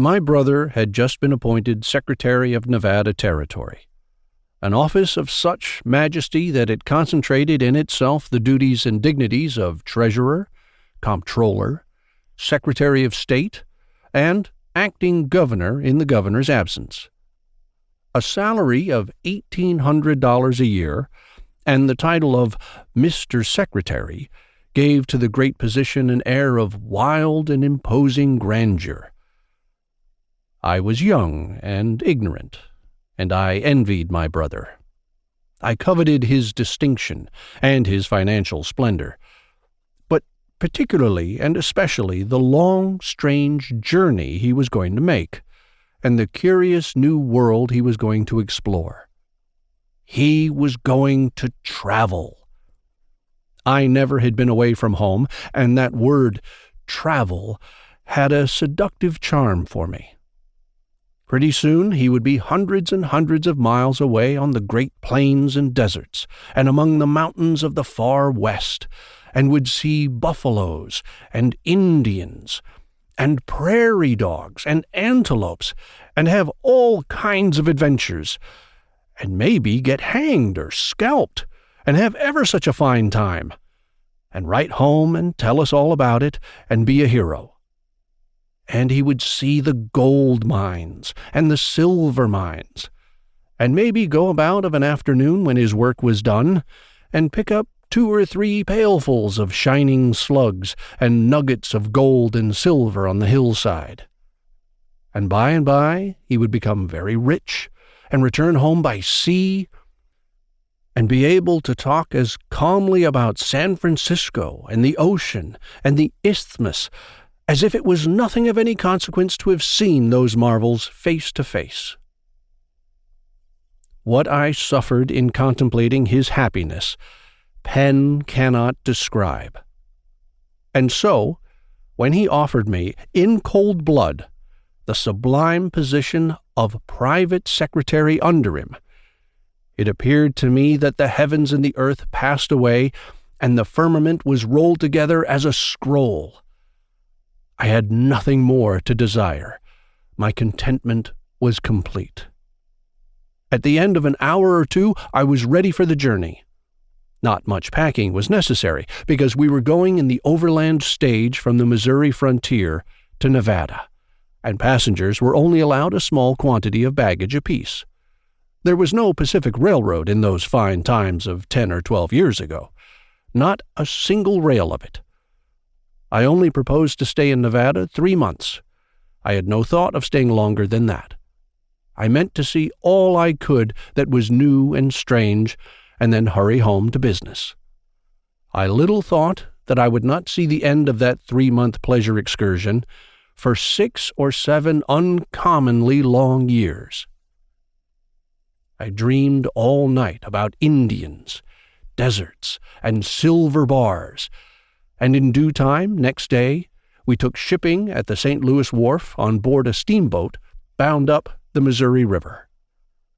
My brother had just been appointed Secretary of Nevada Territory, an office of such majesty that it concentrated in itself the duties and dignities of Treasurer, Comptroller, Secretary of State, and acting governor in the governor's absence. A salary of $1,800 a year and the title of Mr. Secretary gave to the great position an air of wild and imposing grandeur. I was young and ignorant, and I envied my brother. I coveted his distinction and his financial splendor, but particularly and especially the long, strange journey he was going to make, and the curious new world he was going to explore. He was going to travel. I never had been away from home, and that word, travel, had a seductive charm for me. Pretty soon he would be hundreds and hundreds of miles away on the great plains and deserts, and among the mountains of the far west, and would see buffaloes and Indians and prairie dogs and antelopes, and have all kinds of adventures, and maybe get hanged or scalped, and have ever such a fine time, and write home and tell us all about it, and be a hero. And he would see the gold mines and the silver mines, and maybe go about of an afternoon when his work was done, and pick up 2 or 3 pailfuls of shining slugs and nuggets of gold and silver on the hillside. And by he would become very rich, and return home by sea, and be able to talk as calmly about San Francisco and the ocean and the isthmus as if it was nothing of any consequence to have seen those marvels face to face. What I suffered in contemplating his happiness, pen cannot describe. And so, when he offered me, in cold blood, the sublime position of private secretary under him, it appeared to me that the heavens and the earth passed away, and the firmament was rolled together as a scroll. I had nothing more to desire. My contentment was complete. At the end of an hour or 2, I was ready for the journey. Not much packing was necessary, because we were going in the overland stage from the Missouri frontier to Nevada, and passengers were only allowed a small quantity of baggage apiece. There was no Pacific Railroad in those fine times of 10 or 12 years ago. Not a single rail of it. I only proposed to stay in Nevada 3 months. I had no thought of staying longer than that. I meant to see all I could that was new and strange, and then hurry home to business. I little thought that I would not see the end of that 3-month pleasure excursion for 6 or 7 uncommonly long years. I dreamed all night about Indians, deserts, and silver bars, and in due time, next day, we took shipping at the St. Louis wharf on board a steamboat bound up the Missouri River.